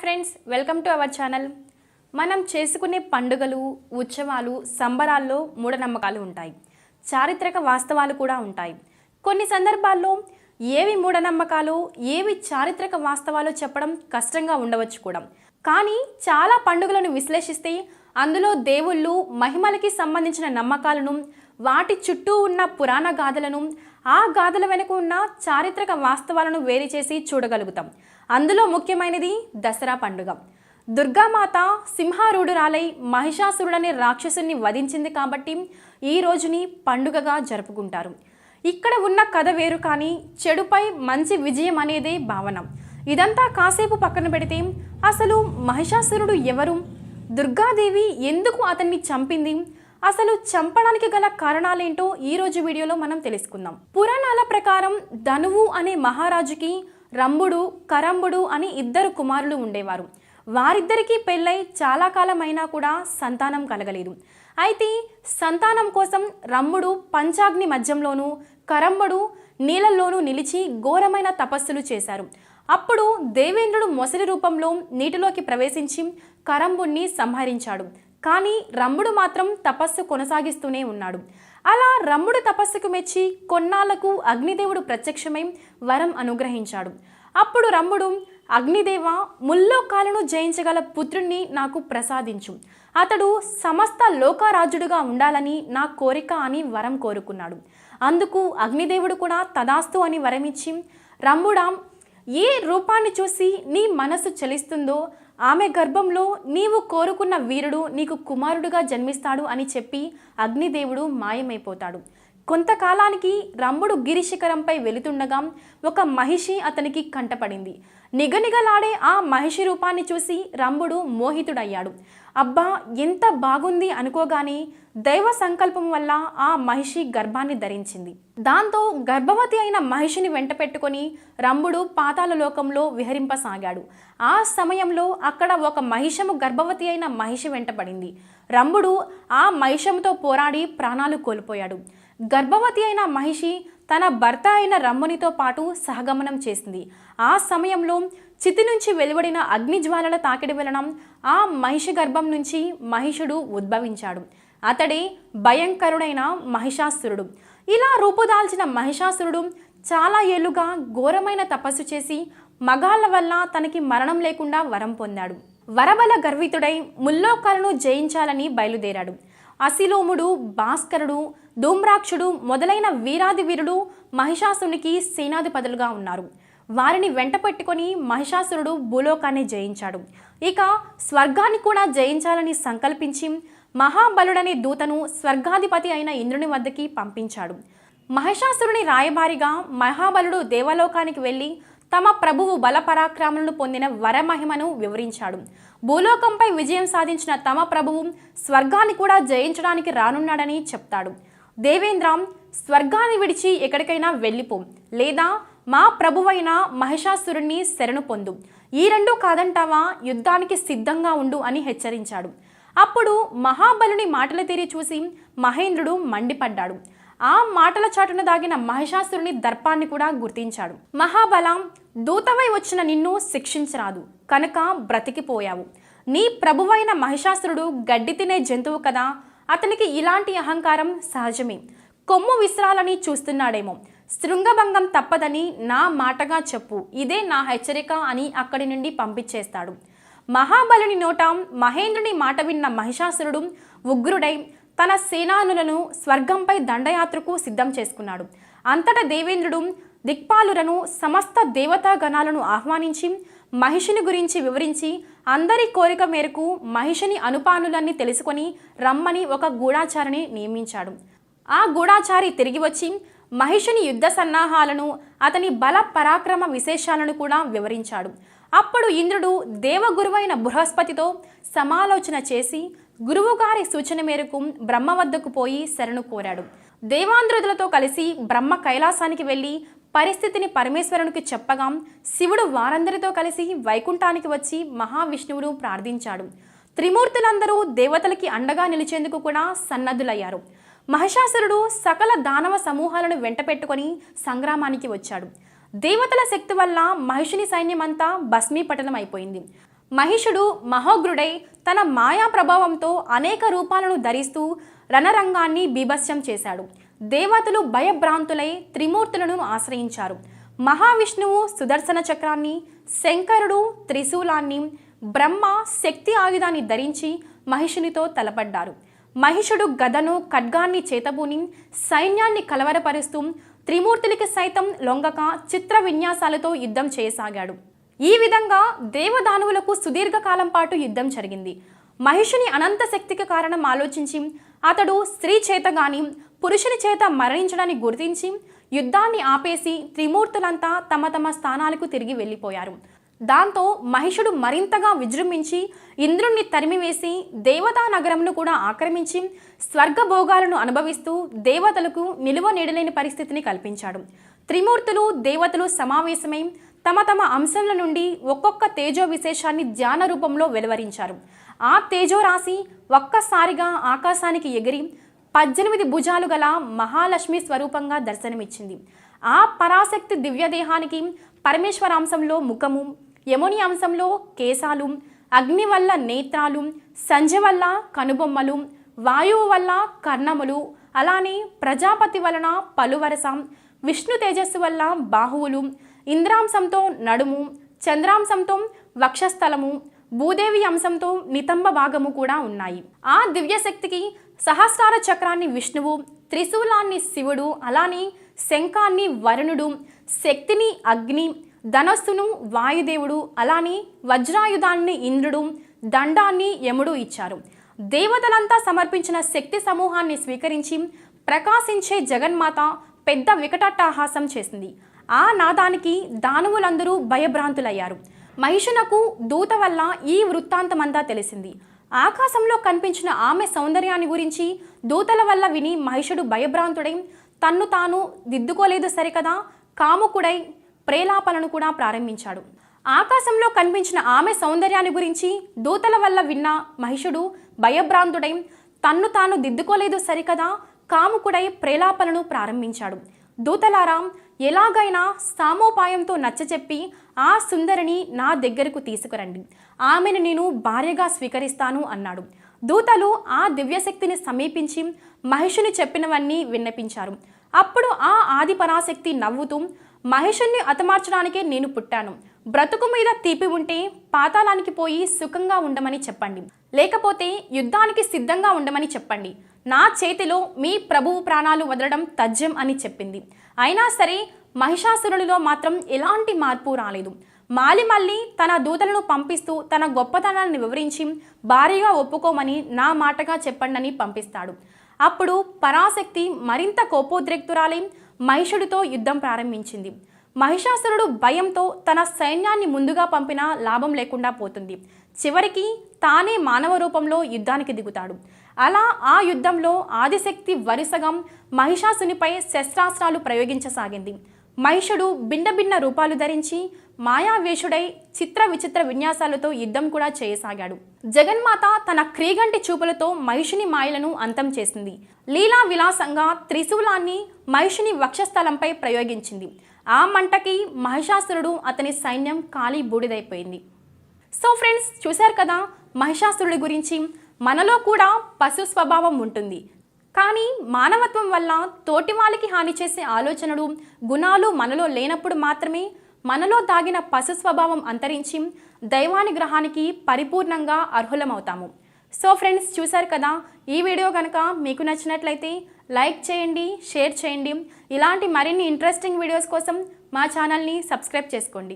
Friends, welcome to our channel. మనం చేసుకునే పండుగలు, ఉత్సవాలు, సంబరాల్లో మూఢనమ్మకాలు ఉంటాయి. చారిత్రక వాస్తవాలు కూడా ఉంటాయి. కొన్ని సందర్భాల్లో ఏవి మూఢనమ్మకాలు, ఏవి చారిత్రక వాస్తవాలు చెప్పడం కష్టంగా ఉండవచ్చు కూడా. కానీ చాలా పండుగలను విశ్లేషిస్తే అందులో దేవుళ్ళు, మహిమలకి సంబంధించిన నమ్మకాలను, వాటి చుట్టూ ఉన్న పురాణ గాథలను, ఆ గాథల వెనుక ఉన్న చారిత్రక వాస్తవాలను వేరు చేసి చూడగలుగుతాం. అందులో ముఖ్యమైనది దసరా పండుగ. దుర్గామాత సింహారూఢురాలై మహిషాసురుడనే రాక్షసుని వధించింది కాబట్టి ఈ రోజుని పండుగగా జరుపుకుంటారు. ఇక్కడ ఉన్న కథ వేరు, కానీ చెడుపై మంచి విజయం అనేదే భావన. ఇదంతా కాసేపు పక్కన పెడితే అసలు మహిషాసురుడు ఎవరు? దుర్గాదేవి ఎందుకు అతన్ని చంపింది? అసలు చంపడానికి గల కారణాలేంటో ఈరోజు వీడియోలో మనం తెలుసుకుందాం. పురాణాల ప్రకారం ధనువు అనే మహారాజుకి రంభుడు, కరంభుడు అని ఇద్దరు కుమారులు ఉండేవారు. వారిద్దరికీ పెళ్ళై చాలా కాలమైనా కూడా సంతానం కలగలేదు. అయితే సంతానం కోసం రంభుడు పంచాగ్ని మధ్యంలోనూ, కరంభుడు నీళ్ళల్లోనూ నిలిచి ఘోరమైన తపస్సులు చేశారు. అప్పుడు దేవేంద్రుడు మొసలి రూపంలో నీటిలోకి ప్రవేశించి కరంభుణ్ణి సంహరించాడు. కానీ రంభుడు మాత్రం తపస్సు కొనసాగిస్తూనే ఉన్నాడు. అలా రంభుడు తపస్సుకు మెచ్చి కొన్నాళ్లకు అగ్నిదేవుడు ప్రత్యక్షమై వరం అనుగ్రహించాడు. అప్పుడు రంభుడు, అగ్నిదేవ, ముల్లోకాలను జయించగల పుత్రుణ్ణి నాకు ప్రసాదించు, అతడు సమస్త లోకరాజుడుగా ఉండాలని నా కోరిక అని వరం కోరుకున్నాడు. అందుకు అగ్నిదేవుడు కూడా తదాస్తు అని వరమిచ్చి, రంభుడా, ఏ రూపాన్ని చూసి నీ మనసు చలిస్తుందో ఆమె గర్భంలో నీవు కోరుకున్న వీరుడు నీకు కుమారుడుగా జన్మిస్తాడు అని చెప్పి అగ్నిదేవుడు మాయమైపోతాడు. కొంతకాలానికి రంభుడు గిరిశిఖరంపై వెళుతుండగా ఒక మహిషి అతనికి కంటపడింది. నిగనిగలాడే ఆ మహిషి రూపాన్ని చూసి రంభుడు మోహితుడయ్యాడు. అబ్బా, ఎంత బాగుంది అనుకోగానే దైవ సంకల్పం వల్ల ఆ మహిషి గర్భాన్ని ధరించింది. దాంతో గర్భవతి అయిన మహిషిని వెంట పెట్టుకొని రంభుడు పాతాళ లోకంలో విహరింపసాగాడు. ఆ సమయంలో అక్కడ ఒక మహిషము గర్భవతి అయిన మహిషి వెంటపడింది. రంభుడు ఆ మహిషముతో పోరాడి ప్రాణాలు కోల్పోయాడు. గర్భవతి అయిన మహిషి తన భర్త అయిన రంభునితో పాటు సహగమనం చేసింది. ఆ సమయంలో చితి నుంచి వెలువడిన అగ్నిజ్వాలల తాకిడి వలన ఆ మహిషి గర్భం నుంచి మహిషుడు ఉద్భవించాడు. అతడే భయంకరుడైన మహిషాసురుడు. ఇలా రూపుదాల్చిన మహిషాసురుడు చాలా ఏళ్లుగా ఘోరమైన తపస్సు చేసి మగాళ్ళ వల్ల తనకి మరణం లేకుండా వరం పొందాడు. వరబల గర్వితుడై ముల్లోకాలను జయించాలని బయలుదేరాడు. అసిలోముడు, భాస్కరుడు, ధూమ్రాక్షుడు మొదలైన వీరాది వీరుడు మహిషాసునికి సేనాధిపతులుగా ఉన్నారు. వారిని వెంట పెట్టుకొని మహిషాసురుడు భూలోకాన్ని జయించాడు. ఇక స్వర్గాన్ని కూడా జయించాలని సంకల్పించి మహాబలుడనే దూతను స్వర్గాధిపతి అయిన ఇంద్రుని వద్దకి పంపించాడు. మహిషాసురుని రాయబారిగా మహాబలుడు దేవలోకానికి వెళ్ళి తమ ప్రభువు బలపరాక్రమాలను పొందిన వరమహిమను వివరించాడు. భూలోకంపై విజయం సాధించిన తమ ప్రభువు స్వర్గాన్ని కూడా జయించడానికి రానున్నాడని చెప్తాడు. దేవేంద్ర, స్వర్గాన్ని విడిచి ఎక్కడికైనా వెళ్ళిపో, లేదా మా ప్రభువైన మహిషాసురుణ్ణి శరణు పొందు. ఈ రెండు కాదంటావా, యుద్ధానికి సిద్ధంగా ఉండు అని హెచ్చరించాడు. అప్పుడు మహాబలుని మాటల తీరి చూసి మహేంద్రుడు మండిపడ్డాడు. ఆ మాటల చాటున దాగిన మహిషాసురుని దర్పాన్ని కూడా గుర్తించాడు. మహాబల, దూతవై వచ్చిన నిన్ను శిక్షించరాదు కనుక బ్రతికిపోయావు. నీ ప్రభువైన మహిషాసురుడు గడ్డి తినే జంతువు కదా, అతనికి ఇలాంటి అహంకారం సహజమే. కొమ్ము విసరాలని చూస్తున్నాడేమో. శృంగభంగం తప్పదని నా మాటగా చెప్పు, ఇదే నా హెచ్చరిక అని అక్కడి నుండి పంపించేస్తాడు. మహాబలుని నోట మహేంద్రుని మాట విన్న మహిషాసురుడు ఉగ్రుడై తన సేనానులను స్వర్గంపై దండయాత్రకు సిద్ధం చేసుకున్నాడు. అంతటా దేవేంద్రుడు దిక్పాలులను, సమస్త దేవతా గణాలను ఆహ్వానించి మహిషిని గురించి వివరించి అందరి కోరిక మేరకు మహిషిని అనుపానులన్నీ తెలుసుకొని రమ్మని ఒక గూఢాచారిని నియమించాడు. ఆ గూఢాచారి తిరిగి వచ్చి మహిషిని యుద్ధ సన్నాహాలను, అతని బల పరాక్రమ విశేషాలను కూడా వివరించాడు. అప్పుడు ఇంద్రుడు దేవగురువైన బృహస్పతితో సమాలోచన చేసి గురువుగారి సూచన మేరకు బ్రహ్మ వద్దకు పోయి శరణు కోరాడు. దేవాంధ్రులతో కలిసి బ్రహ్మ కైలాసానికి వెళ్ళి పరిస్థితిని పరమేశ్వరునికి చెప్పగా శివుడు వారందరితో కలిసి వైకుంఠానికి వచ్చి మహావిష్ణువును ప్రార్థించాడు. త్రిమూర్తులందరూ దేవతలకి అండగా నిలిచేందుకు కూడా సన్నద్ధులయ్యారు. మహిషాసురుడు సకల దానవ సమూహాలను వెంట పెట్టుకొని సంగ్రామానికి వచ్చాడు. దేవతల శక్తి వల్ల మహిషుని సైన్యమంతా భస్మీపటలం అయిపోయింది. మహిషుడు మహోగ్రుడై తన మాయా ప్రభావంతో అనేక రూపాలను ధరిస్తూ రణరంగాన్ని బీభత్సం చేశాడు. దేవతలు భయభ్రాంతులై త్రిమూర్తులను ఆశ్రయించారు. మహావిష్ణువు సుదర్శన చక్రాన్ని, శంకరుడు త్రిశూలాన్ని, బ్రహ్మ శక్తి ఆయుధాన్ని ధరించి మహిషునితో తలపడ్డారు. మహిషుడు గదను ఖడ్గాన్ని చేతబూని సైన్యాన్ని కలవరపరుస్తూ త్రిమూర్తులకి సైతం లొంగక చిత్ర విన్యాసాలతో యుద్ధం చేయసాగాడు. ఈ విధంగా దేవదానవులకు సుదీర్ఘకాలం పాటు యుద్ధం జరిగింది. మహిషుని అనంత శక్తికి కారణం ఆలోచించి అతడు స్త్రీ చేత గాని పురుషుని చేత మరణించడాన్ని గుర్తించి యుద్ధాన్ని ఆపేసి త్రిమూర్తులంతా తమ తమ స్థానాలకు తిరిగి వెళ్ళిపోయారు. దాంతో మహిషుడు మరింతగా విజృంభించి ఇంద్రుణ్ణి తరిమివేసి దేవతా నగరంను కూడా ఆక్రమించి స్వర్గభోగాలను అనుభవిస్తూ దేవతలకు నిలువ నీడలేని పరిస్థితిని కల్పించాడు. త్రిమూర్తులు దేవతలు సమావేశమై తమ తమ అంశంల నుండి ఒక్కొక్క తేజో విశేషాన్ని ధ్యాన రూపంలో వెలువరించారు. ఆ తేజోరాశి ఒక్కసారిగా ఆకాశానికి ఎగిరి 18 భుజాలు గల మహాలక్ష్మి స్వరూపంగా దర్శనమిచ్చింది. ఆ పరాశక్తి దివ్యదేహానికి పరమేశ్వరాంశంలో ముఖము, యముని అంశంలో కేశాలు, అగ్ని వల్ల నేత్రాలు, సంజ వల్ల కనుబొమ్మలు, వాయువు వల్ల కర్ణములు, అలానే ప్రజాపతి వలన పలువరస, విష్ణు తేజస్సు వల్ల బాహువులు, ఇంద్రాంశంతో నడుము, చంద్రాంశంతో వక్షస్థలము, భూదేవి అంశంతో నితంబ భాగము కూడా ఉన్నాయి. ఆ దివ్యశక్తికి సహస్రార చక్రాన్ని విష్ణువు, త్రిశూలాన్ని శివుడు, అలానే శంఖాన్ని వరుణుడు, శక్తిని అగ్ని, ధనస్సును వాయుదేవుడు, అలానే వజ్రాయుధాన్ని ఇంద్రుడు, దండాన్ని యముడు ఇచ్చారు. దేవతలంతా సమర్పించిన శక్తి సమూహాన్ని స్వీకరించి ప్రకాశించే జగన్మాత పెద్ద వికటాట్టహాసం చేసింది. ఆ నాదానికి దానవులందరూ భయభ్రాంతులయ్యారు. మహిషునకు దూత వల్ల ఈ వృత్తాంతమంతా తెలిసింది. ఆకాశంలో కనిపించిన ఆమె సౌందర్యాన్ని గురించి దూతల వల్ల విని మహిషుడు భయభ్రాంతుడై తన్ను తాను దిద్దుకోలేదు సరికదా కాముకుడై ప్రేలాపనను కూడా ప్రారంభించాడు. ఆకాశంలో కనిపించిన ఆమె సౌందర్యాన్ని గురించి దూతల వల్ల విన్న మహిషుడు భయభ్రాంతుడై తన్ను తాను దిద్దుకోలేదు సరికదా కాముకుడై ప్రేలాపనను ప్రారంభించాడు. దూతలారా, ఎలాగైనా సామోపాయంతో నచ్చచెప్పి ఆ సుందరిని నా దగ్గరకు తీసుకురండి, ఆమెను నేను భార్యగా స్వీకరిస్తాను అన్నాడు. దూతలు ఆ దివ్యశక్తిని సమీపించి మహిషుని చెప్పినవన్నీ విన్నపించారు. అప్పుడు ఆ ఆది పరాశక్తి నవ్వుతూ, మహిషుణ్ణి హతమార్చడానికే నేను పుట్టాను. బ్రతుకు మీద తీపి ఉంటే పాతాళానికి పోయి సుఖంగా ఉండమని చెప్పండి, లేకపోతే యుద్ధానికి సిద్ధంగా ఉండమని చెప్పండి. నా చేతిలో మీ ప్రభువు ప్రాణాలు వదలడం తథ్యం అని చెప్పింది. అయినా సరే మహిషాసురునిలో మాత్రం ఎలాంటి మార్పు రాలేదు. మళ్ళీ తన దూతలను పంపిస్తూ తన గొప్పతనాన్ని వివరించి భారీగా ఒప్పుకోమని నా మాటగా చెప్పండని పంపిస్తాడు. అప్పుడు పరాశక్తి మరింత కోపోద్రిక్తురాలై మహిషుడితో యుద్ధం ప్రారంభించింది. మహిషాసురుడు భయంతో తన సైన్యాన్ని ముందుగా పంపినా లాభం లేకుండా పోతుంది. చివరికి తానే మానవ రూపంలో యుద్ధానికి దిగుతాడు. అలా ఆ యుద్ధంలో ఆదిశక్తి వరుసగా మహిషాసునిపై శస్త్రాస్త్రాలు ప్రయోగించసాగింది. మహిషుడు భిన్న భిన్న రూపాలు ధరించి మాయావేషుడై చిత్ర విచిత్ర విన్యాసాలతో యుద్ధం కూడా చేయసాగాడు. జగన్మాత తన క్రీగంటి చూపులతో మహిషుని మాయలను అంతం చేసింది. లీలా విలాసంగా త్రిశూలాన్ని మహిషుని వక్షస్థలంపై ప్రయోగించింది. ఆ మంటకి మహిషాసురుడు అతని సైన్యం కాలి బూడిదైపోయింది. సో ఫ్రెండ్స్, చూశారు కదా మహిషాసురుడి గురించి. మనలో కూడా పశు స్వభావం ఉంటుంది, కానీ మానవత్వం వల్ల తోటి వాళ్ళకి హాని చేసే ఆలోచనలు, గుణాలు మనలో లేనప్పుడు మాత్రమే మనలో దాగిన పశు స్వభావం అంతరించి దైవానుగ్రహానికి పరిపూర్ణంగా అర్హులమవుతాము. సో ఫ్రెండ్స్, చూశారు కదా, ఈ వీడియో కనుక మీకు నచ్చినట్లయితే లైక్ చేయండి, షేర్ చేయండి. ఇలాంటి మరిన్ని ఇంట్రెస్టింగ్ వీడియోస్ కోసం మా ఛానల్ని సబ్స్క్రైబ్ చేసుకోండి.